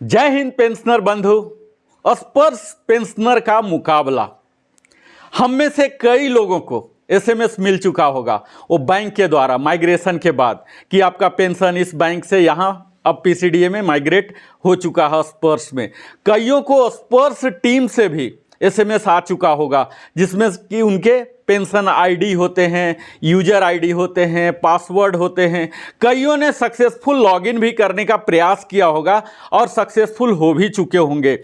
जय हिंद पेंशनर बंधु। स्पर्श पेंशनर का मुकाबला। हम में से कई लोगों को एसएमएस मिल चुका होगा वो बैंक के द्वारा माइग्रेशन के बाद कि आपका पेंशन इस बैंक से यहाँ अब पीसीडीए में माइग्रेट हो चुका है स्पर्श में। कईयों को स्पर्श टीम से भी एसएमएस आ चुका होगा जिसमें कि उनके पेंशन आईडी होते हैं, यूजर आईडी होते हैं, पासवर्ड होते हैं। कईयों ने सक्सेसफुल लॉगिन भी करने का प्रयास किया होगा और सक्सेसफुल हो भी चुके होंगे।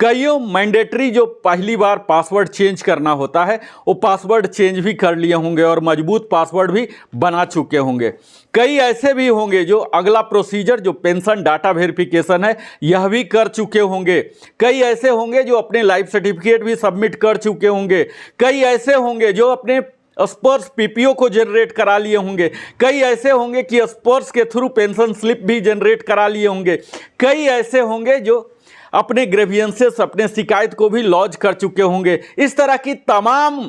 कईयों मैंडेटरी जो पहली बार पासवर्ड चेंज करना होता है वो पासवर्ड चेंज भी कर लिए होंगे और मजबूत पासवर्ड भी बना चुके होंगे। कई ऐसे भी होंगे जो अगला प्रोसीजर जो पेंशन डाटा वेरिफिकेशन है यह भी कर चुके होंगे। कई ऐसे होंगे जो अपने लाइफ सर्टिफिकेट भी सबमिट कर चुके होंगे। कई ऐसे होंगे जो अपने स्पर्श पीपीओ को जनरेट करा लिए होंगे। कई ऐसे होंगे कि स्पर्श के थ्रू पेंशन स्लिप भी जनरेट करा लिए होंगे। कई ऐसे होंगे जो अपने ग्रेवियंसेस अपने शिकायत को भी लॉन्च कर चुके होंगे। इस तरह की तमाम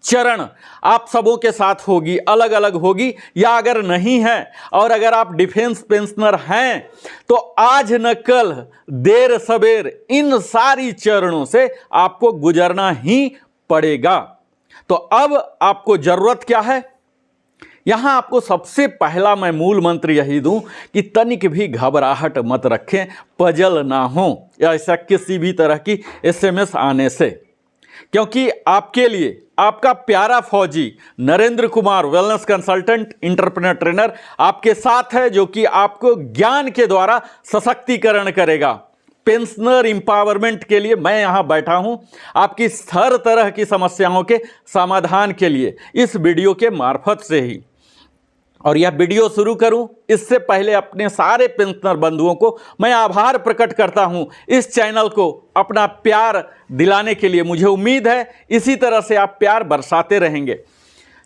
चरण आप सबों के साथ होगी, अलग अलग होगी, या अगर नहीं है और अगर आप डिफेंस पेंशनर हैं तो आज न कल देर सवेर इन सारी चरणों से आपको गुजरना ही पड़ेगा। तो अब आपको जरूरत क्या है? यहां आपको सबसे पहला मैं मूल मंत्र यही दूं कि तनिक भी घबराहट मत रखें, पजल ना हो ऐसा किसी भी तरह की एसएमएस आने से, क्योंकि आपके लिए आपका प्यारा फौजी Narendra Kumar wellness consultant entrepreneur trainer आपके साथ है, जो कि आपको ज्ञान के द्वारा सशक्तिकरण करेगा। पेंशनर एम्पावरमेंट के लिए मैं यहां बैठा हूं आपकी हर तरह की समस्याओं के समाधान के लिए इस वीडियो के मार्फत से ही। और यह वीडियो शुरू करूं इससे पहले अपने सारे पेंशनर बंधुओं को मैं आभार प्रकट करता हूं इस चैनल को अपना प्यार दिलाने के लिए। मुझे उम्मीद है इसी तरह से आप प्यार बरसाते रहेंगे।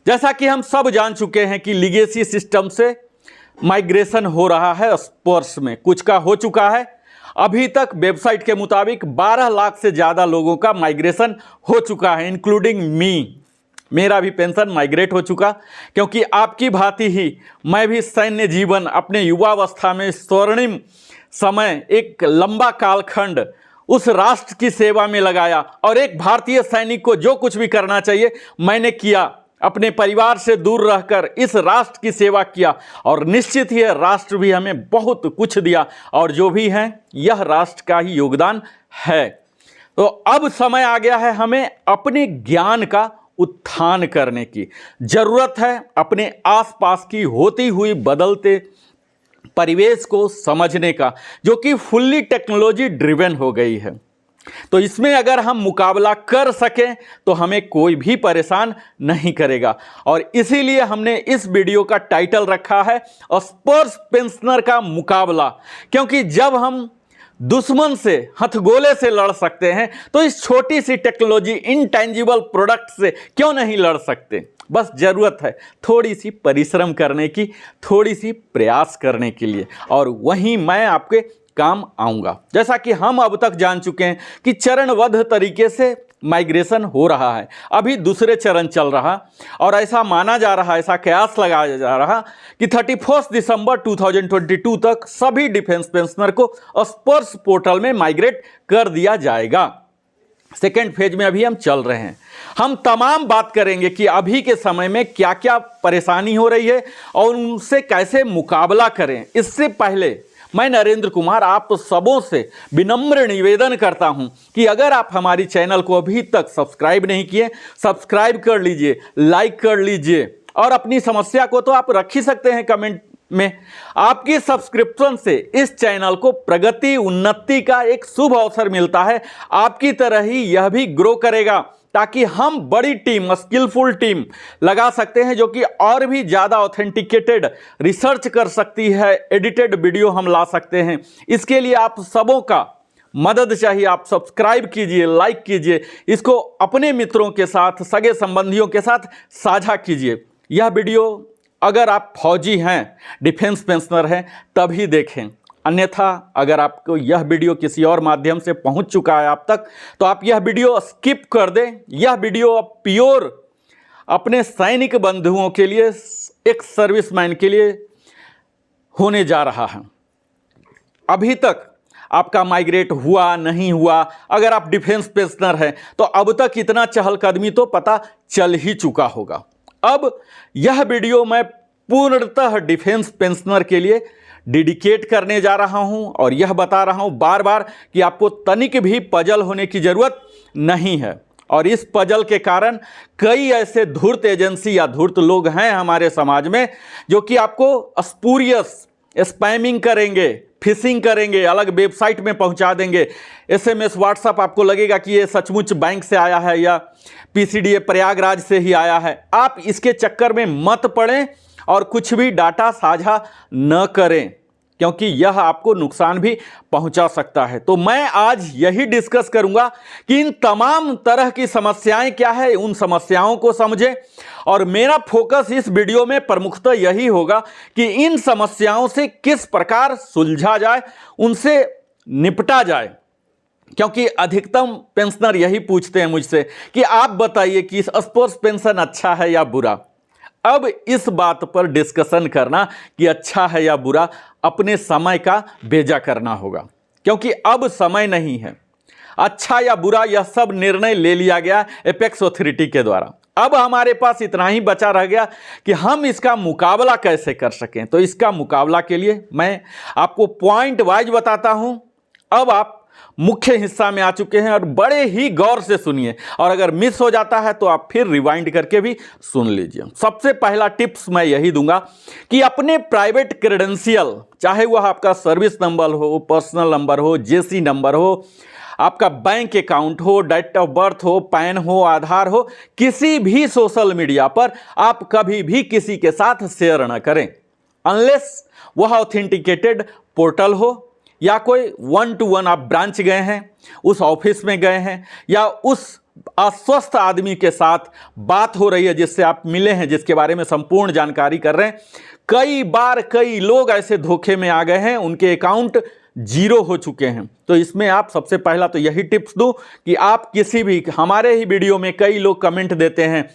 जैसा कि हम सब जान चुके हैं कि लीगेसी सिस्टम से माइग्रेशन हो रहा है स्पर्श में, कुछ का हो चुका है। अभी तक वेबसाइट के मुताबिक 12 लाख से ज़्यादा लोगों का माइग्रेशन हो चुका है, इंक्लूडिंग मी। मेरा भी पेंशन माइग्रेट हो चुका, क्योंकि आपकी भांति ही मैं भी सैन्य जीवन अपने युवावस्था में स्वर्णिम समय एक लंबा कालखंड उस राष्ट्र की सेवा में लगाया और एक भारतीय सैनिक को जो कुछ भी करना चाहिए मैंने किया। अपने परिवार से दूर रहकर इस राष्ट्र की सेवा किया और निश्चित ही राष्ट्र भी हमें बहुत कुछ दिया और जो भी है यह राष्ट्र का ही योगदान है। तो अब समय आ गया है हमें अपने ज्ञान का उत्थान करने की जरूरत है। अपने आसपास की होती हुई बदलते परिवेश को समझने का, जो कि फुल्ली टेक्नोलॉजी ड्रिवन हो गई है। तो इसमें अगर हम मुकाबला कर सकें तो हमें कोई भी परेशान नहीं करेगा। और इसीलिए हमने इस वीडियो का टाइटल रखा है स्पर्श पेंशनर का मुकाबला, क्योंकि जब हम दुश्मन से हथगोले से लड़ सकते हैं तो इस छोटी सी टेक्नोलॉजी इंटेंजिबल प्रोडक्ट से क्यों नहीं लड़ सकते। बस जरूरत है थोड़ी सी परिश्रम करने की, थोड़ी सी प्रयास करने के लिए, और वहीं मैं आपके काम आऊंगा। जैसा कि हम अब तक जान चुके हैं कि चरणबद्ध तरीके से माइग्रेशन हो रहा है, अभी दूसरे चरण चल रहा, और ऐसा माना जा रहा, ऐसा कयास लगाया जा रहा कि 31 दिसंबर 2022 तक सभी डिफेंस पेंशनर को स्पर्श पोर्टल में माइग्रेट कर दिया जाएगा। सेकेंड फेज में अभी हम चल रहे हैं। हम तमाम बात करेंगे कि अभी के समय में क्या क्या परेशानी हो रही है और उनसे कैसे मुकाबला करें। इससे पहले मैं नरेंद्र कुमार आप सबों से विनम्र निवेदन करता हूं कि अगर आप हमारी चैनल को अभी तक सब्सक्राइब नहीं किए, सब्सक्राइब कर लीजिए, लाइक कर लीजिए, और अपनी समस्या को तो आप रख ही सकते हैं कमेंट में। आपकी सब्सक्रिप्शन से इस चैनल को प्रगति उन्नति का एक शुभ अवसर मिलता है। आपकी तरह ही यह भी ग्रो करेगा ताकि हम बड़ी टीम, स्किलफुल टीम लगा सकते हैं जो कि और भी ज़्यादा ऑथेंटिकेटेड रिसर्च कर सकती है, एडिटेड वीडियो हम ला सकते हैं। इसके लिए आप सबों का मदद चाहिए। आप सब्सक्राइब कीजिए, लाइक कीजिए, इसको अपने मित्रों के साथ, सगे संबंधियों के साथ साझा कीजिए। यह वीडियो अगर आप फौजी हैं, डिफेंस पेंशनर हैं तभी देखें, अन्यथा अगर आपको यह वीडियो किसी और माध्यम से पहुंच चुका है आप तक तो आप यह वीडियो स्किप कर दें। यह वीडियो अब प्योर अपने सैनिक बंधुओं के लिए, एक सर्विसमैन के लिए होने जा रहा है। अभी तक आपका माइग्रेट हुआ नहीं हुआ, अगर आप डिफेंस पेंशनर हैं तो अब तक इतना चहलकदमी तो पता चल ही चुका होगा। अब यह वीडियो मैं पूर्णतः डिफेंस पेंशनर के लिए डेडिकेट करने जा रहा हूं और यह बता रहा हूं बार बार कि आपको तनिक भी पजल होने की ज़रूरत नहीं है। और इस पजल के कारण कई ऐसे धूर्त एजेंसी या धूर्त लोग हैं हमारे समाज में जो कि आपको स्पूरियस स्पैमिंग करेंगे, फिशिंग करेंगे, अलग वेबसाइट में पहुंचा देंगे, SMS व्हाट्सएप आपको लगेगा कि ये सचमुच बैंक से आया है या PCDA प्रयागराज से ही आया है। आप इसके चक्कर में मत पड़ें और कुछ भी डाटा साझा न करें, क्योंकि यह आपको नुकसान भी पहुंचा सकता है। तो मैं आज यही डिस्कस करूंगा कि इन तमाम तरह की समस्याएं क्या है, उन समस्याओं को समझें। और मेरा फोकस इस वीडियो में प्रमुखतः यही होगा कि इन समस्याओं से किस प्रकार सुलझा जाए, उनसे निपटा जाए। क्योंकि अधिकतम पेंशनर यही पूछते हैं मुझसे कि आप बताइए कि स्पोर्ट्स पेंशन अच्छा है या बुरा। अब इस बात पर डिस्कशन करना कि अच्छा है या बुरा अपने समय का बेजा करना होगा, क्योंकि अब समय नहीं है। अच्छा या बुरा यह सब निर्णय ले लिया गया एपेक्स अथॉरिटी के द्वारा। अब हमारे पास इतना ही बचा रह गया कि हम इसका मुकाबला कैसे कर सकें। तो इसका मुकाबला के लिए मैं आपको पॉइंट वाइज बताता हूं। अब आप मुख्य हिस्सा में आ चुके हैं और बड़े ही गौर से सुनिए, और अगर मिस हो जाता है तो आप फिर रिवाइंड करके भी सुन लीजिए। सबसे पहला टिप्स मैं यही दूंगा कि अपने प्राइवेट क्रेडेंशियल, चाहे वह आपका सर्विस नंबर हो, पर्सनल नंबर हो, JC नंबर हो, आपका बैंक अकाउंट हो, डेट ऑफ बर्थ हो, पैन हो, आधार हो, किसी भी सोशल मीडिया पर आप कभी भी किसी के साथ शेयर न करें अनलेस वह ऑथेंटिकेटेड पोर्टल हो, या कोई 1-to-1 आप ब्रांच गए हैं, उस ऑफिस में गए हैं, या उस अस्वस्थ आदमी के साथ बात हो रही है जिससे आप मिले हैं, जिसके बारे में संपूर्ण जानकारी कर रहे हैं। कई बार कई लोग ऐसे धोखे में आ गए हैं, उनके अकाउंट जीरो हो चुके हैं। तो इसमें आप सबसे पहला तो यही टिप्स दूं कि आप किसी भी, हमारे ही वीडियो में कई लोग कमेंट देते हैं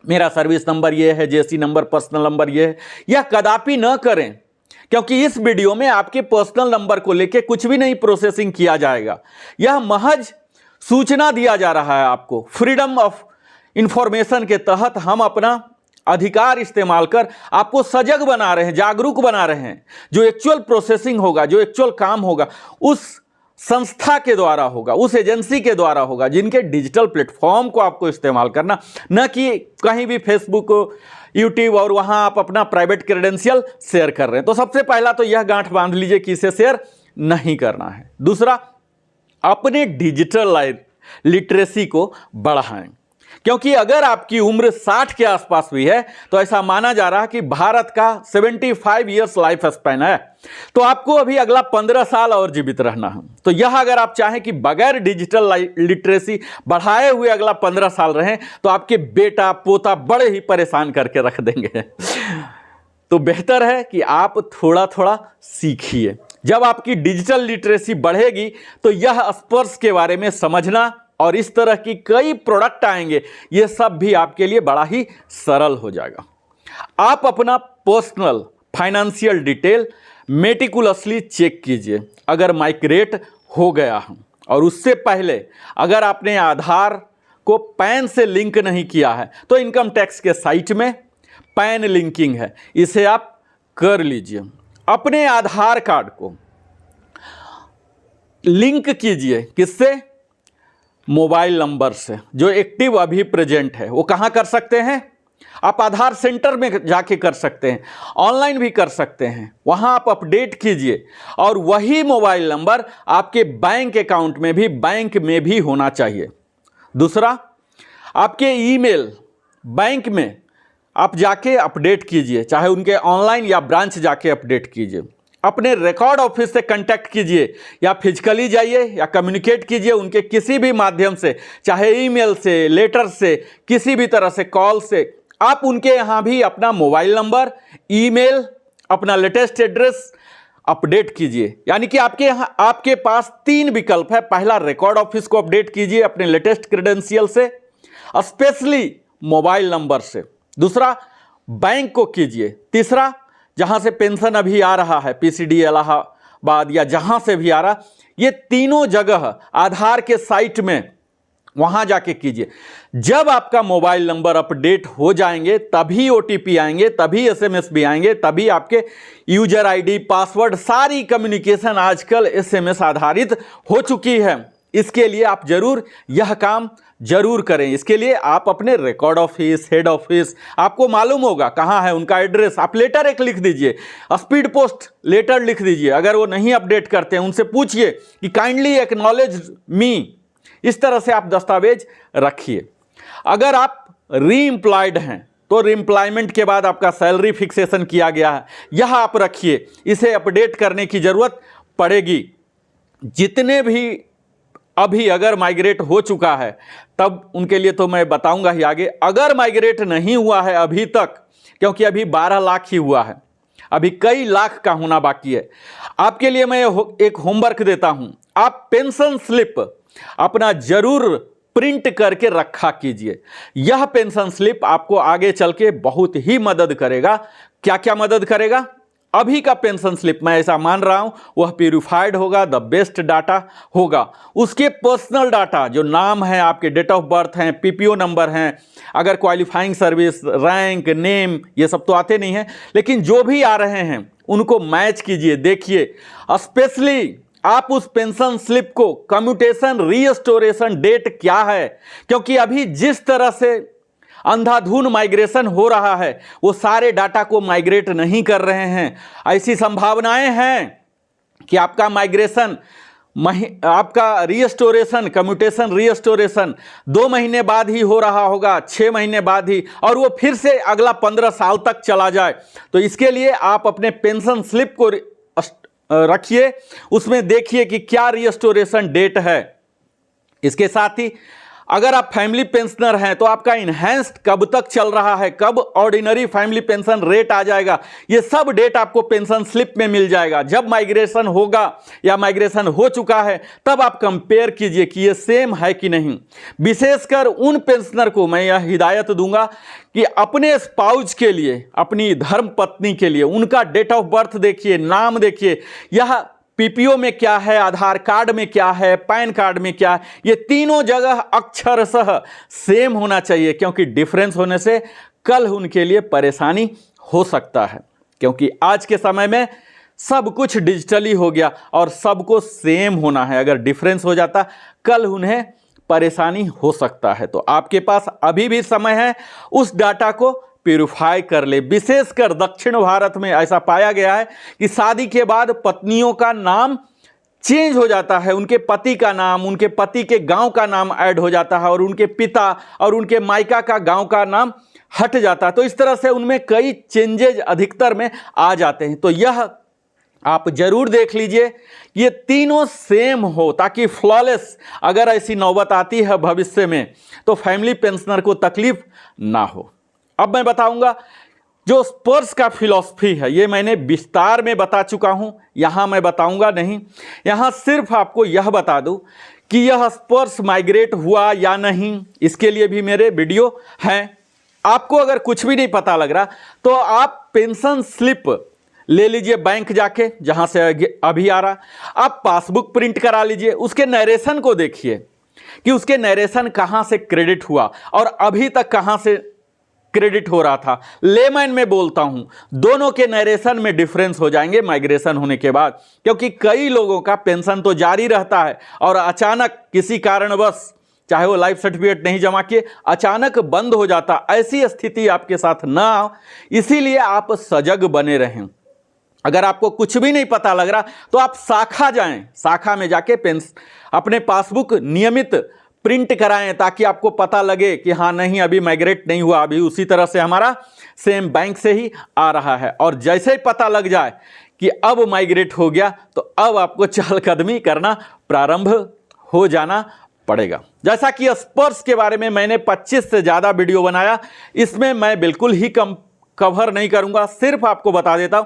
मेरा सर्विस नंबर ये है, JC नंबर, पर्सनल नंबर ये है, यह कदापि न करें, क्योंकि इस वीडियो में आपके पर्सनल नंबर को लेके कुछ भी नहीं प्रोसेसिंग किया जाएगा। यह महज सूचना दिया जा रहा है आपको। फ्रीडम ऑफ इंफॉर्मेशन के तहत हम अपना अधिकार इस्तेमाल कर आपको सजग बना रहे हैं, जागरूक बना रहे हैं। जो एक्चुअल प्रोसेसिंग होगा, जो एक्चुअल काम होगा, उस संस्था के द्वारा होगा, उस एजेंसी के द्वारा होगा, जिनके डिजिटल प्लेटफॉर्म को आपको इस्तेमाल करना, न कि कहीं भी फेसबुक, यूट्यूब और वहां आप अपना प्राइवेट क्रेडेंशियल शेयर कर रहे हैं। तो सबसे पहला तो यह गांठ बांध लीजिए कि इसे शेयर नहीं करना है। दूसरा, अपने डिजिटल लिटरेसी को बढ़ाएं, क्योंकि अगर आपकी उम्र 60 के आसपास भी है तो ऐसा माना जा रहा है कि भारत का 75 ईयर्स लाइफ स्पैन है, तो आपको अभी अगला 15 साल और जीवित रहना है। तो यह अगर आप चाहें कि बगैर डिजिटल लिटरेसी बढ़ाए हुए अगला 15 साल रहें, तो आपके बेटा पोता बड़े ही परेशान करके रख देंगे। तो बेहतर है कि आप थोड़ा थोड़ा सीखिए। जब आपकी डिजिटल लिटरेसी बढ़ेगी तो यह स्पर्श के बारे में समझना और इस तरह की कई प्रोडक्ट आएंगे, ये सब भी आपके लिए बड़ा ही सरल हो जाएगा। आप अपना personal financial detail meticulously check कीजिए अगर माइग्रेट हो गया है, और उससे पहले अगर आपने आधार को पैन से लिंक नहीं किया है तो इनकम टैक्स के साइट में पैन लिंकिंग है, इसे आप कर लीजिए। अपने आधार कार्ड को लिंक कीजिए, किससे? मोबाइल नंबर से, जो एक्टिव अभी प्रेजेंट है। वो कहाँ कर सकते हैं? आप आधार सेंटर में जाके कर सकते हैं, ऑनलाइन भी कर सकते हैं, वहाँ आप अपडेट कीजिए। और वही मोबाइल नंबर आपके बैंक अकाउंट में भी, बैंक में भी होना चाहिए। दूसरा, आपके ईमेल बैंक में आप जाके अपडेट कीजिए, चाहे उनके ऑनलाइन या ब्रांच जाके अपडेट कीजिए। अपने रिकॉर्ड ऑफिस से कांटेक्ट कीजिए, या फिजिकली जाइए या कम्युनिकेट कीजिए उनके किसी भी माध्यम से, चाहे ईमेल से, लेटर से, किसी भी तरह से, कॉल से। आप उनके यहाँ भी अपना मोबाइल नंबर, ईमेल, अपना लेटेस्ट एड्रेस अपडेट कीजिए। यानी कि आपके पास 3 विकल्प है। पहला, रिकॉर्ड ऑफिस को अपडेट कीजिए अपने लेटेस्ट क्रेडेंशियल से, स्पेशली मोबाइल नंबर से। दूसरा, बैंक को कीजिए। तीसरा, जहां से पेंशन अभी आ रहा है, PCD, बाद या जहां से भी आ रहा, ये तीनों जगह आधार के साइट में वहां जाके कीजिए। जब आपका मोबाइल नंबर अपडेट हो जाएंगे तभी ओटीपी आएंगे, तभी एसएमएस भी आएंगे, तभी आपके यूजर आईडी, पासवर्ड, सारी कम्युनिकेशन आजकल एसएमएस आधारित हो चुकी है। इसके लिए आप जरूर यह काम जरूर करें। इसके लिए आप अपने रिकॉर्ड ऑफिस, हेड ऑफिस, आपको मालूम होगा कहाँ है उनका एड्रेस, आप लेटर एक लिख दीजिए, स्पीड पोस्ट लेटर लिख दीजिए। अगर वो नहीं अपडेट करते हैं उनसे पूछिए कि काइंडली एक्नॉलेज मी, इस तरह से आप दस्तावेज रखिए। अगर आप रीएम्प्लॉयड हैं तो रीएम्प्लॉयमेंट के बाद आपका सैलरी फिक्सेशन किया गया है, यह आप रखिए, इसे अपडेट करने की जरूरत पड़ेगी। जितने भी अभी अगर माइग्रेट हो चुका है तब उनके लिए तो मैं बताऊंगा ही आगे। अगर माइग्रेट नहीं हुआ है अभी तक, क्योंकि अभी 12 लाख ही हुआ है, अभी कई लाख का होना बाकी है, आपके लिए मैं एक होमवर्क देता हूं। आप पेंशन स्लिप अपना जरूर प्रिंट करके रखा कीजिए। यह पेंशन स्लिप आपको आगे चल के बहुत ही मदद करेगा। क्या क्या मदद करेगा? अभी का पेंशन स्लिप मैं ऐसा मान रहा हूं वह प्यूरिफाइड होगा, द बेस्ट डाटा होगा। उसके पर्सनल डाटा जो नाम है, आपके डेट ऑफ बर्थ हैं, पीपीओ नंबर हैं, अगर क्वालिफाइंग सर्विस, रैंक, नेम, ये सब तो आते नहीं हैं, लेकिन जो भी आ रहे हैं उनको मैच कीजिए, देखिए। स्पेशली आप उस पेंशन स्लिप को कम्यूटेशन रीस्टोरेशन डेट क्या है, क्योंकि अभी जिस तरह से अंधाधुन माइग्रेशन हो रहा है वो सारे डाटा को माइग्रेट नहीं कर रहे हैं। ऐसी संभावनाएं हैं कि आपका माइग्रेशन, आपका रीस्टोरेशन, कम्यूटेशन रीस्टोरेशन 2 महीने बाद ही हो रहा होगा, 6 महीने बाद ही, और वो फिर से अगला 15 साल तक चला जाए। तो इसके लिए आप अपने पेंशन स्लिप को रखिए, उसमें देखिए कि क्या रीस्टोरेशन डेट है। इसके साथ ही अगर आप फैमिली पेंशनर हैं तो आपका इनहैंस्ड कब तक चल रहा है, कब ऑर्डिनरी फैमिली पेंशन रेट आ जाएगा, ये सब डेट आपको पेंशन स्लिप में मिल जाएगा। जब माइग्रेशन होगा या माइग्रेशन हो चुका है तब आप कंपेयर कीजिए कि ये सेम है कि नहीं। विशेषकर उन पेंशनर को मैं यह हिदायत दूंगा कि अपने स्पाउस के लिए, अपनी धर्म पत्नी के लिए उनका डेट ऑफ बर्थ देखिए, नाम देखिए, यह पीपीओ में क्या है, आधार कार्ड में क्या है, पैन कार्ड में क्या है, ये तीनों जगह अक्षरशः सेम होना चाहिए, क्योंकि डिफरेंस होने से कल उनके लिए परेशानी हो सकता है। क्योंकि आज के समय में सब कुछ डिजिटली हो गया और सबको सेम होना है। अगर डिफरेंस हो जाता कल उन्हें परेशानी हो सकता है। तो आपके पास अभी भी समय है उस डाटा को प्यूरिफाई कर ले। विशेषकर दक्षिण भारत में ऐसा पाया गया है कि शादी के बाद पत्नियों का नाम चेंज हो जाता है, उनके पति का नाम, उनके पति के गांव का नाम ऐड हो जाता है और उनके पिता और उनके मायका का गांव का नाम हट जाता है। तो इस तरह से उनमें कई चेंजेज अधिकतर में आ जाते हैं। तो यह आप जरूर देख लीजिए ये तीनों सेम हो, ताकि फ्लॉलेस अगर ऐसी नौबत आती है भविष्य में तो फैमिली पेंशनर को तकलीफ ना हो। अब मैं बताऊंगा जो स्पर्स का फिलॉसफी है, ये मैंने विस्तार में बता चुका हूं, यहां मैं बताऊंगा नहीं। यहां सिर्फ आपको यह बता दूं कि यह स्पर्स माइग्रेट हुआ या नहीं, इसके लिए भी मेरे वीडियो हैं। आपको अगर कुछ भी नहीं पता लग रहा तो आप पेंशन स्लिप ले लीजिए बैंक जाके, जहां से अभी आ रहा, आप पासबुक प्रिंट करा लीजिए, उसके नरेशन को देखिए कि उसके नरेशन कहां से क्रेडिट हुआ और अभी तक कहां से क्रेडिट हो रहा था। लेमैन में बोलता हूं, दोनों के नरेशन में डिफरेंस हो जाएंगे माइग्रेशन होने के बाद, क्योंकि कई लोगों का पेंशन तो जारी रहता है और अचानक किसी कारणवश, चाहे वो लाइफ सर्टिफिकेट नहीं जमा किए, अचानक बंद हो जाता। ऐसी स्थिति आपके साथ ना हो, इसीलिए आप सजग बने रहें। अगर आपको कुछ भी नहीं पता लग रहा तो आप शाखा जाएं, शाखा में जाके अपने पासबुक नियमित प्रिंट कराएं, ताकि आपको पता लगे कि हाँ नहीं अभी माइग्रेट नहीं हुआ, अभी उसी तरह से हमारा सेम बैंक से ही आ रहा है। और जैसे ही पता लग जाए कि अब माइग्रेट हो गया तो अब आपको चहलकदमी करना प्रारंभ हो जाना पड़ेगा। जैसा कि स्पर्स के बारे में मैंने 25 से ज़्यादा वीडियो बनाया, इसमें मैं बिल्कुल ही कवर नहीं करूंगा, सिर्फ आपको बता देता हूं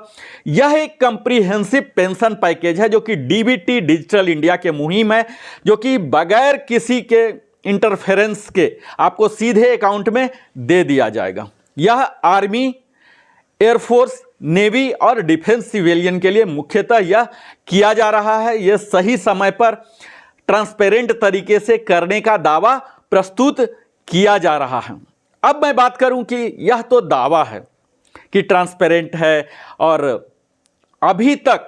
यह एक कंप्रीहेंसिव पेंशन पैकेज है जो कि डीबीटी डिजिटल इंडिया के मुहिम है, जो कि बगैर किसी के इंटरफेरेंस के आपको सीधे अकाउंट में दे दिया जाएगा। यह आर्मी, एयरफोर्स, नेवी और डिफेंस सिविलियन के लिए मुख्यतः यह किया जा रहा है। यह सही समय पर ट्रांसपेरेंट तरीके से करने का दावा प्रस्तुत किया जा रहा है। अब मैं बात करूं कि यह तो दावा है कि ट्रांसपेरेंट है, और अभी तक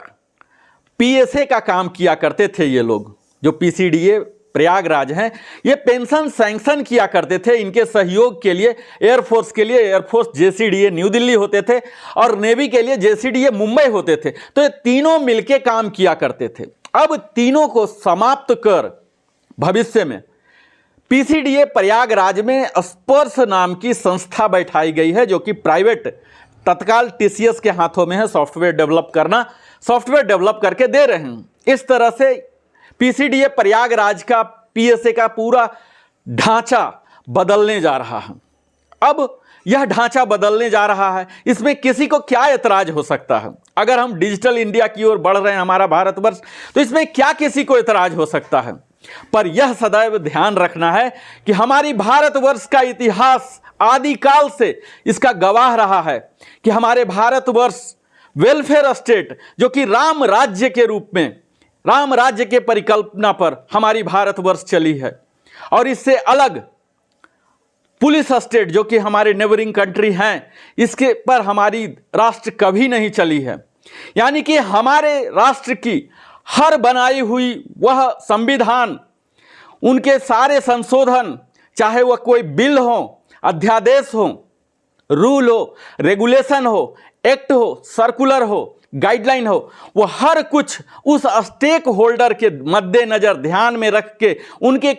पीएसए का काम किया करते थे ये लोग, जो पीसीडीए प्रयागराज हैं, ये पेंशन सैंक्शन किया करते थे। इनके सहयोग के लिए एयरफोर्स के लिए एयरफोर्स जेसीडीए न्यू दिल्ली होते थे, और नेवी के लिए जेसीडीए मुंबई होते थे। तो ये तीनों मिलके काम किया करते थे। अब तीनों को समाप्त कर भविष्य में पीसीडीए प्रयागराज में स्पर्श नाम की संस्था बैठाई गई है, जो कि प्राइवेट तत्काल टीसीएस के हाथों में है। सॉफ्टवेयर डेवलप करके दे रहे हैं। इस तरह से पीसीडीए प्रयागराज का पीएसए का पूरा ढांचा बदलने जा रहा है। अब यह ढांचा बदलने जा रहा है, इसमें किसी को क्या ऐतराज हो सकता है? अगर हम डिजिटल इंडिया की ओर बढ़ रहे हैं, हमारा भारतवर्ष, तो इसमें क्या किसी को ऐतराज हो सकता है? पर यह सदैव ध्यान रखना है कि हमारी भारतवर्ष का इतिहास आदिकाल से इसका गवाह रहा है कि हमारे भारतवर्ष वेलफेयर स्टेट, जो कि राम राज्य के रूप में, राम राज्य के परिकल्पना पर हमारी भारतवर्ष चली है, और इससे अलग पुलिस स्टेट, जो कि हमारे नेबरिंग कंट्री हैं, इसके पर हमारी राष्ट्र कभी नहीं चली है। यानी कि हमारे राष्ट्र की हर बनाई हुई वह संविधान, उनके सारे संशोधन, चाहे वह कोई बिल हो, अध्यादेश हो, रूल हो, रेगुलेशन हो, एक्ट हो, सर्कुलर हो, गाइडलाइन हो, वो हर कुछ उस स्टेक होल्डर के मद्देनजर ध्यान में रख के उनके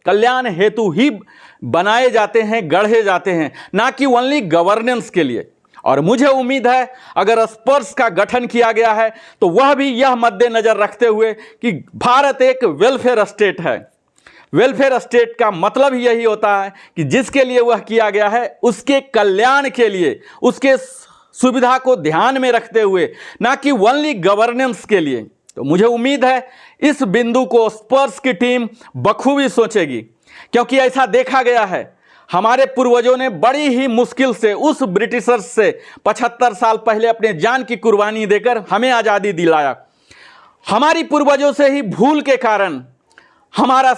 कल्याण हेतु ही बनाए जाते हैं, गढ़े जाते हैं, ना कि ओनली गवर्नेंस के लिए। और मुझे उम्मीद है अगर स्पर्श का गठन किया गया है तो वह भी यह मद्देनजर रखते हुए कि भारत एक वेलफेयर स्टेट है। वेलफेयर स्टेट का मतलब यही होता है कि जिसके लिए वह किया गया है उसके कल्याण के लिए, उसके सुविधा को ध्यान में रखते हुए, ना कि ओनली गवर्नेंस के लिए। तो मुझे उम्मीद है इस बिंदु को स्पर्श की टीम बखूबी सोचेगी, क्योंकि ऐसा देखा गया है हमारे पूर्वजों ने बड़ी ही मुश्किल से उस ब्रिटिशर्स से 75 साल पहले अपने जान की कुर्बानी देकर हमें आज़ादी दिलाया। हमारी पूर्वजों से ही भूल के कारण हमारा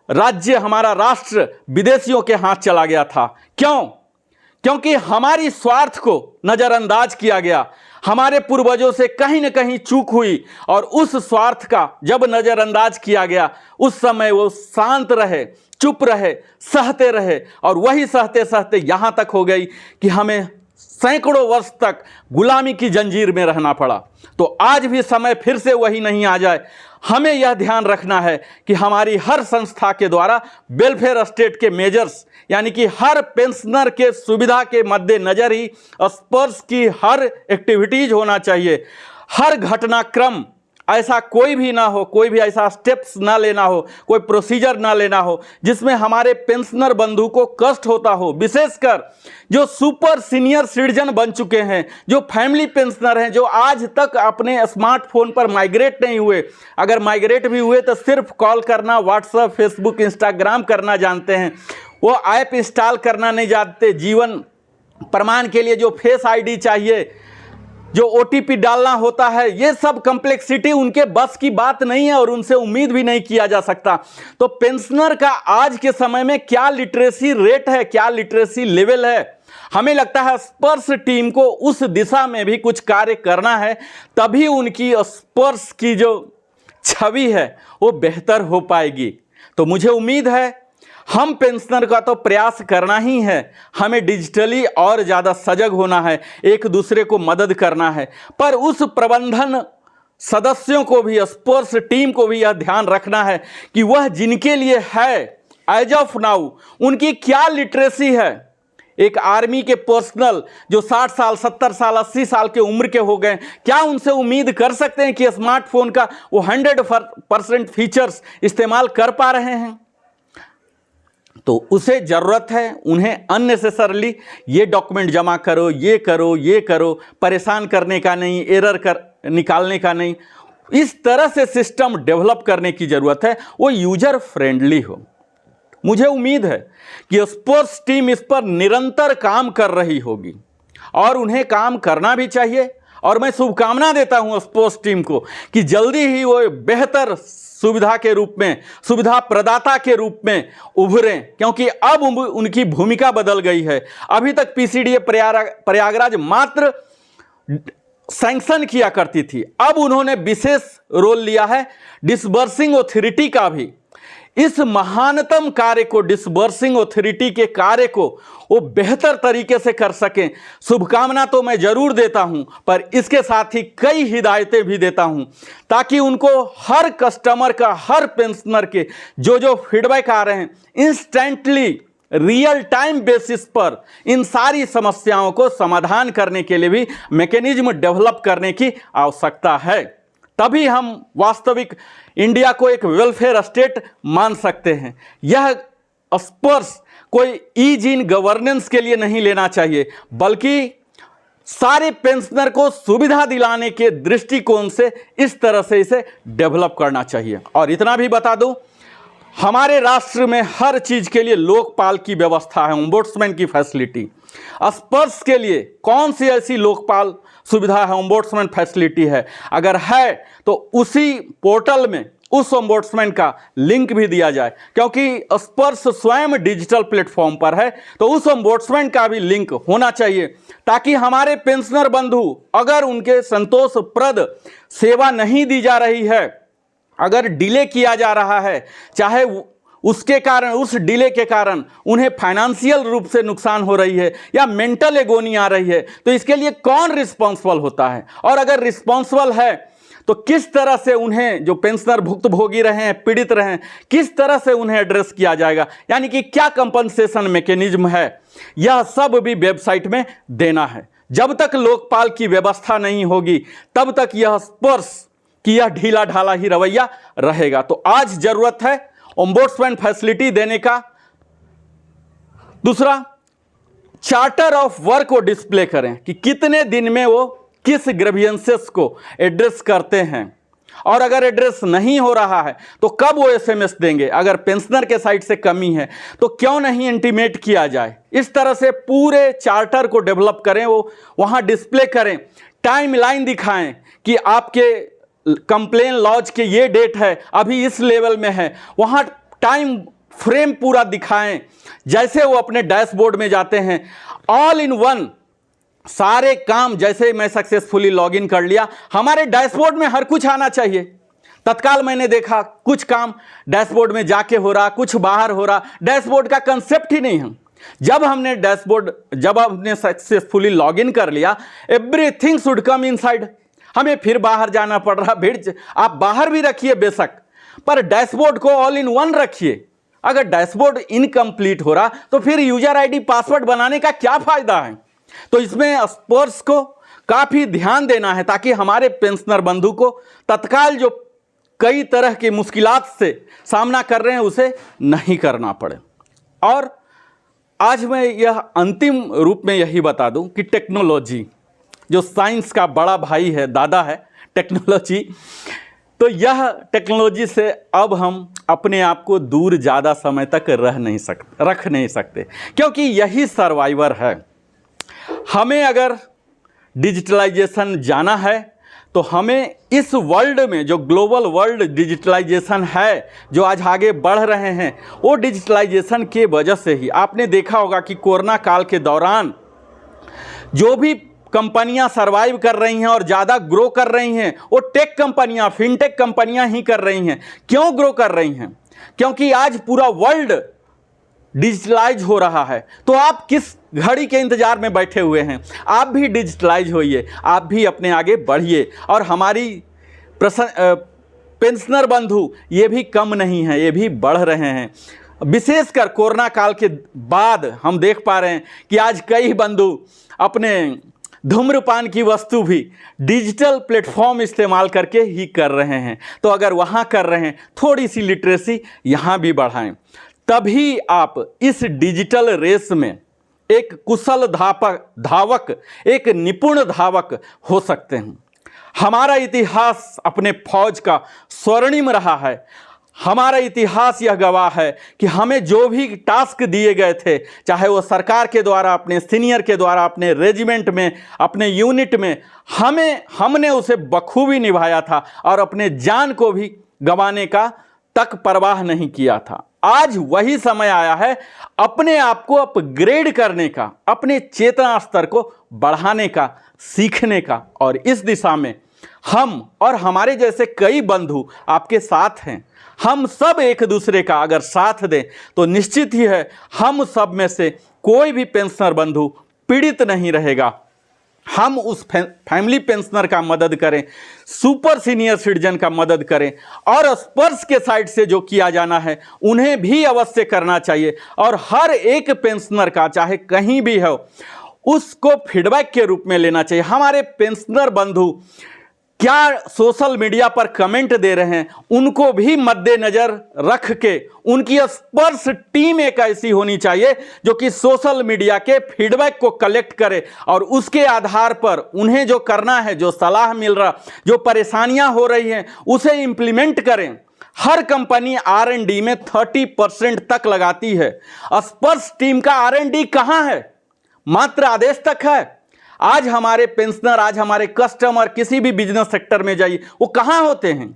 राज्य, हमारा राष्ट्र विदेशियों के हाथ चला गया था। क्यों? क्योंकि हमारी स्वार्थ को नज़रअंदाज किया गया। हमारे पूर्वजों से कहीं न कहीं चूक हुई, और उस स्वार्थ का जब नज़रअंदाज किया गया, उस समय वो शांत रहे, चुप रहे, सहते रहे, और वही सहते सहते यहाँ तक हो गई कि हमें सैकड़ों वर्ष तक गुलामी की जंजीर में रहना पड़ा। तो आज भी समय फिर से वही नहीं आ जाए। हमें यह ध्यान रखना है कि हमारी हर संस्था के द्वारा वेलफेयर स्टेट के मेजर्स, यानी कि हर पेंशनर के सुविधा के मद्देनजर ही स्पर्श की हर एक्टिविटीज होना चाहिए। हर घटनाक्रम ऐसा कोई भी ना हो, कोई भी ऐसा स्टेप्स ना लेना हो, कोई प्रोसीजर ना लेना हो जिसमें हमारे पेंशनर बंधु को कष्ट होता हो। विशेषकर जो सुपर सीनियर सिटीजन बन चुके हैं, जो फैमिली पेंशनर हैं, जो आज तक अपने स्मार्टफोन पर माइग्रेट नहीं हुए, अगर माइग्रेट भी हुए तो सिर्फ कॉल करना, व्हाट्सएप, फेसबुक, इंस्टाग्राम करना जानते हैं, वो ऐप इंस्टॉल करना नहीं जानते। जीवन प्रमाण के लिए जो फेस आईडी चाहिए, जो ओटीपी डालना होता है, ये सब कॉम्प्लेक्सिटी उनके बस की बात नहीं है और उनसे उम्मीद भी नहीं किया जा सकता। तो पेंशनर का आज के समय में क्या लिटरेसी रेट है, क्या लिटरेसी लेवल है, हमें लगता है स्पर्श टीम को उस दिशा में भी कुछ कार्य करना है, तभी उनकी स्पर्श की जो छवि है वो बेहतर हो पाएगी। तो मुझे उम्मीद है हम पेंशनर का तो प्रयास करना ही है, हमें डिजिटली और ज़्यादा सजग होना है, एक दूसरे को मदद करना है, पर उस प्रबंधन सदस्यों को भी, स्पर्श टीम को भी यह ध्यान रखना है कि वह जिनके लिए है एज ऑफ नाउ उनकी क्या लिटरेसी है। एक आर्मी के पर्सनल जो 60 साल, 70 साल, 80 साल के उम्र के हो गए, क्या उनसे उम्मीद कर सकते हैं कि स्मार्टफोन का वो 100% फीचर्स इस्तेमाल कर पा रहे हैं? तो उसे ज़रूरत है उन्हें अननेसेसरली ये डॉक्यूमेंट जमा करो, ये करो, ये करो, परेशान करने का नहीं, एरर निकालने का नहीं। इस तरह से सिस्टम डेवलप करने की ज़रूरत है, वो यूजर फ्रेंडली हो। मुझे उम्मीद है कि स्पर्श टीम इस पर निरंतर काम कर रही होगी और उन्हें काम करना भी चाहिए। और मैं शुभकामना देता हूं स्पोर्ट्स टीम को कि जल्दी ही वो बेहतर सुविधा के रूप में, सुविधा प्रदाता के रूप में उभरें, क्योंकि अब उनकी भूमिका बदल गई है। अभी तक पीसीडीए प्रयागराज मात्र सैंक्शन किया करती थी, अब उन्होंने विशेष रोल लिया है डिसबर्सिंग अथॉरिटी का भी। इस महानतम कार्य को, डिसबर्सिंग अथॉरिटी के कार्य को वो बेहतर तरीके से कर सकें, शुभकामना तो मैं जरूर देता हूं, पर इसके साथ ही कई हिदायतें भी देता हूं, ताकि उनको हर कस्टमर का, हर पेंशनर के जो फीडबैक आ रहे हैं, इंस्टेंटली रियल टाइम बेसिस पर इन सारी समस्याओं को समाधान करने के लिए भी मैकेनिज्म डेवलप करने की आवश्यकता है। तभी हम वास्तविक इंडिया को एक वेलफेयर स्टेट मान सकते हैं। यह स्पर्श कोई ईज इन गवर्नेंस के लिए नहीं लेना चाहिए, बल्कि सारे पेंशनर को सुविधा दिलाने के दृष्टिकोण से इस तरह से इसे डेवलप करना चाहिए। और इतना भी बता दूं, हमारे राष्ट्र में हर चीज के लिए लोकपाल की व्यवस्था है, ओम्बुड्समैन की फैसिलिटी। स्पर्श के लिए कौन सी ऐसी लोकपाल सुविधा है, ओम्बुड्समैन फैसिलिटी है? अगर है तो उसी पोर्टल में उस ओम्बुड्समैन का लिंक भी दिया जाए, क्योंकि स्पर्श स्वयं डिजिटल प्लेटफॉर्म पर है, तो उस ओम्बुड्समैन का भी लिंक होना चाहिए, ताकि हमारे पेंशनर बंधु अगर उनके संतोषप्रद सेवा नहीं दी जा रही है, अगर डिले किया जा रहा है, चाहे उसके कारण, उस डिले के कारण उन्हें फाइनेंशियल रूप से नुकसान हो रही है या मेंटल एगोनी आ रही है, तो इसके लिए कौन रिस्पॉन्सिबल होता है? और अगर रिस्पॉन्सिबल है तो किस तरह से उन्हें, जो पेंशनर भुक्तभोगी रहे हैं, पीड़ित रहे हैं, किस तरह से उन्हें एड्रेस किया जाएगा, यानी कि क्या कंपनसेशन मैकेनिज्म है, यह सब भी वेबसाइट में देना है। जब तक लोकपाल की व्यवस्था नहीं होगी तब तक यह स्पर्श कि यह ढीला ढाला ही रवैया रहेगा। तो आज जरूरत है ओम्बुड्समैन फैसिलिटी देने का। दूसरा, चार्टर ऑफ वर्क को डिस्प्ले करें कि कितने दिन में वो किस ग्रीवियंसेस को एड्रेस करते हैं, और अगर एड्रेस नहीं हो रहा है तो कब वो एसएमएस देंगे। अगर पेंशनर के साइड से कमी है तो क्यों नहीं इंटीमेट किया जाए। इस तरह से पूरे चार्टर को डेवलप करें, वो वहां डिस्प्ले करें, टाइमलाइन दिखाएं कि आपके कंप्लेन लॉज के ये डेट है, अभी इस लेवल में है, वहाँ टाइम फ्रेम पूरा दिखाएं। जैसे वो अपने डैशबोर्ड में जाते हैं, ऑल इन वन सारे काम, जैसे मैं सक्सेसफुली लॉगिन कर लिया, हमारे डैशबोर्ड में हर कुछ आना चाहिए। तत्काल मैंने देखा कुछ काम डैशबोर्ड में जाके हो रहा, कुछ बाहर हो रहा, डैशबोर्ड का कंसेप्ट ही नहीं है। जब हमने सक्सेसफुली लॉगिन कर लिया, एवरीथिंग शुड कम इनसाइड। हमें फिर बाहर जाना पड़ रहा, भीड़, आप बाहर भी रखिए बेशक, पर डैशबोर्ड को ऑल इन वन रखिए। अगर डैशबोर्ड इनकम्प्लीट हो रहा तो फिर यूजर आईडी पासवर्ड बनाने का क्या फायदा है? तो इसमें स्पर्श को काफी ध्यान देना है, ताकि हमारे पेंशनर बंधु को तत्काल जो कई तरह की मुश्किलात से सामना कर रहे हैं उसे नहीं करना पड़े। और आज मैं यह अंतिम रूप में यही बता दूं कि टेक्नोलॉजी, जो साइंस का बड़ा भाई है, दादा है टेक्नोलॉजी, तो यह टेक्नोलॉजी से अब हम अपने आप को दूर ज़्यादा समय तक रख नहीं सकते, क्योंकि यही सर्वाइवर है। हमें अगर डिजिटलाइजेशन जाना है तो हमें इस वर्ल्ड में, जो ग्लोबल वर्ल्ड डिजिटलाइजेशन है, जो आज आगे बढ़ रहे हैं, वो डिजिटलाइजेशन के वजह से ही आपने देखा होगा कि कोरोना काल के दौरान जो भी कंपनियां सर्वाइव कर रही हैं और ज़्यादा ग्रो कर रही हैं, वो टेक कंपनियां, फिनटेक कंपनियां ही कर रही हैं। क्यों ग्रो कर रही हैं? क्योंकि आज पूरा वर्ल्ड डिजिटलाइज हो रहा है। तो आप किस घड़ी के इंतजार में बैठे हुए हैं? आप भी डिजिटलाइज होइए, आप भी अपने आगे बढ़िए। और हमारी पेंशनर बंधु ये भी कम नहीं है, ये भी बढ़ रहे हैं। विशेषकर कोरोना काल के बाद हम देख पा रहे हैं कि आज कई बंधु अपने धूम्रपान की वस्तु भी डिजिटल प्लेटफॉर्म इस्तेमाल करके ही कर रहे हैं। तो अगर वहाँ कर रहे हैं, थोड़ी सी लिटरेसी यहाँ भी बढ़ाएं, तभी आप इस डिजिटल रेस में एक कुशल धावक, एक निपुण धावक हो सकते हैं। हमारा इतिहास अपने फौज का स्वर्णिम रहा है। हमारा इतिहास यह गवाह है कि हमें जो भी टास्क दिए गए थे, चाहे वो सरकार के द्वारा, अपने सीनियर के द्वारा, अपने रेजिमेंट में, अपने यूनिट में, हमने उसे बखूबी निभाया था और अपने जान को भी गंवाने का तक परवाह नहीं किया था। आज वही समय आया है अपने आप को अपग्रेड करने का, अपने चेतना स्तर को बढ़ाने का, सीखने का, और इस दिशा में हम और हमारे जैसे कई बंधु आपके साथ हैं। हम सब एक दूसरे का अगर साथ दें तो निश्चित ही है हम सब में से कोई भी पेंशनर बंधु पीड़ित नहीं रहेगा। हम उस फैमिली पेंशनर का मदद करें, सुपर सीनियर सिटीजन का मदद करें, और स्पर्श के साइड से जो किया जाना है उन्हें भी अवश्य करना चाहिए। और हर एक पेंशनर का, चाहे कहीं भी हो, उसको फीडबैक के रूप में लेना चाहिए। हमारे पेंशनर बंधु क्या सोशल मीडिया पर कमेंट दे रहे हैं, उनको भी मद्देनजर रख के उनकी स्पर्श टीम एक ऐसी होनी चाहिए जो कि सोशल मीडिया के फीडबैक को कलेक्ट करे और उसके आधार पर उन्हें जो करना है, जो सलाह मिल रहा, जो परेशानियां हो रही हैं, उसे इंप्लीमेंट करें। हर कंपनी R&D में 30% तक लगाती है। स्पर्श टीम का R&D कहां है? मात्र आदेश तक है। आज हमारे पेंशनर, आज हमारे कस्टमर किसी भी बिजनेस सेक्टर में जाइए, वो कहाँ होते हैं?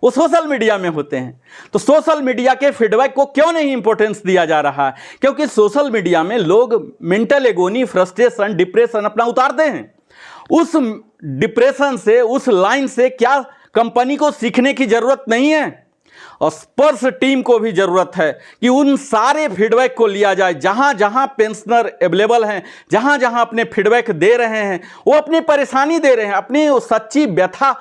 वो सोशल मीडिया में होते हैं। तो सोशल मीडिया के फीडबैक को क्यों नहीं इंपॉर्टेंस दिया जा रहा है? क्योंकि सोशल मीडिया में लोग मेंटल एगोनी, फ्रस्ट्रेशन, डिप्रेशन अपना उतारते हैं। उस डिप्रेशन से, उस लाइन से क्या कंपनी को सीखने की जरूरत नहीं है? और स्पर्श टीम को भी जरूरत है कि उन सारे फीडबैक को लिया जाए। जहां जहां पेंशनर अवेलेबल हैं, जहां जहां अपने फीडबैक दे रहे हैं, वो अपनी परेशानी दे रहे हैं, अपनी सच्ची व्यथा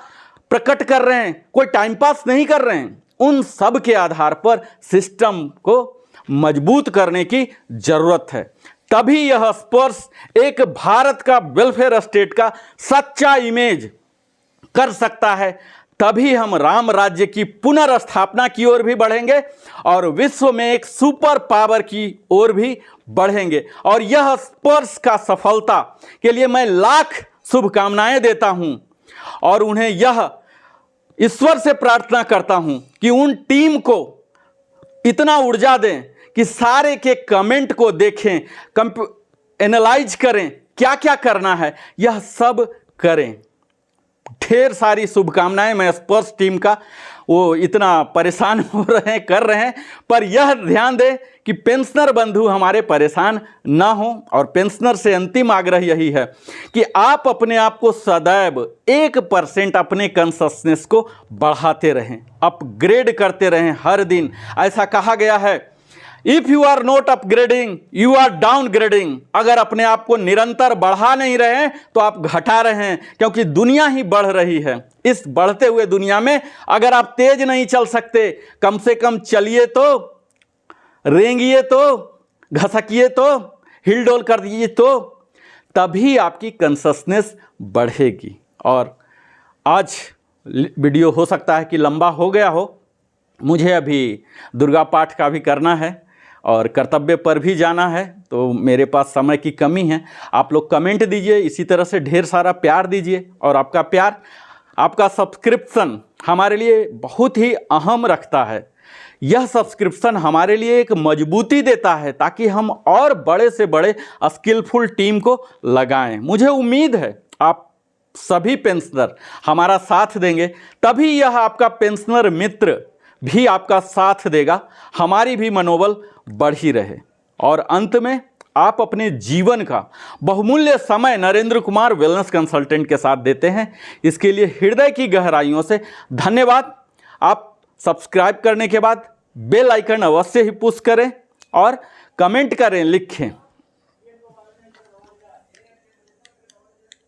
प्रकट कर रहे हैं, कोई टाइम पास नहीं कर रहे हैं। उन सब के आधार पर सिस्टम को मजबूत करने की जरूरत है। तभी यह स्पर्श एक भारत का वेलफेयर स्टेट का सच्चा इमेज कर सकता है। तभी हम राम राज्य की पुनर्स्थापना की ओर भी बढ़ेंगे और विश्व में एक सुपर पावर की ओर भी बढ़ेंगे। और यह स्पर्श का सफलता के लिए मैं लाख शुभकामनाएं देता हूं और उन्हें यह ईश्वर से प्रार्थना करता हूं कि उन टीम को इतना ऊर्जा दें कि सारे के कमेंट को देखें, एनालाइज करें, क्या क्या करना है, यह सब करें। ढेर सारी शुभकामनाएं मैं स्पर्श टीम का। वो इतना परेशान हो रहे हैं, कर रहे हैं, पर यह ध्यान दें कि पेंशनर बंधु हमारे परेशान ना हो। और पेंशनर से अंतिम आग्रह यही है कि आप अपने आप को सदैव 1% अपने कॉन्शसनेस को बढ़ाते रहें, अपग्रेड करते रहें हर दिन। ऐसा कहा गया है, if you are not upgrading you are downgrading. अगर अपने आप को निरंतर बढ़ा नहीं रहे हैं तो आप घटा रहे हैं, क्योंकि दुनिया ही बढ़ रही है। इस बढ़ते हुए दुनिया में अगर आप तेज नहीं चल सकते, कम से कम चलिए तो, रेंगिए तो, घसकिए तो, हिलडोल कर दीजिए तो, तभी आपकी कॉन्शसनेस बढ़ेगी। और आज वीडियो हो सकता है कि लंबा हो गया हो, मुझे अभी दुर्गा पाठ का भी करना है और कर्तव्य पर भी जाना है, तो मेरे पास समय की कमी है। आप लोग कमेंट दीजिए, इसी तरह से ढेर सारा प्यार दीजिए। और आपका प्यार, आपका सब्सक्रिप्शन हमारे लिए बहुत ही अहम रखता है। यह सब्सक्रिप्शन हमारे लिए एक मजबूती देता है ताकि हम और बड़े से बड़े स्किलफुल टीम को लगाएं। मुझे उम्मीद है आप सभी पेंशनर हमारा साथ देंगे, तभी यह आपका पेंशनर मित्र भी आपका साथ देगा, हमारी भी मनोबल बढ़ी रहे। और अंत में आप अपने जीवन का बहुमूल्य समय नरेंद्र कुमार वेलनेस कंसल्टेंट के साथ देते हैं, इसके लिए हृदय की गहराइयों से धन्यवाद। आप सब्सक्राइब करने के बाद बेल आइकन अवश्य ही पुश करें और कमेंट करें, लिखें।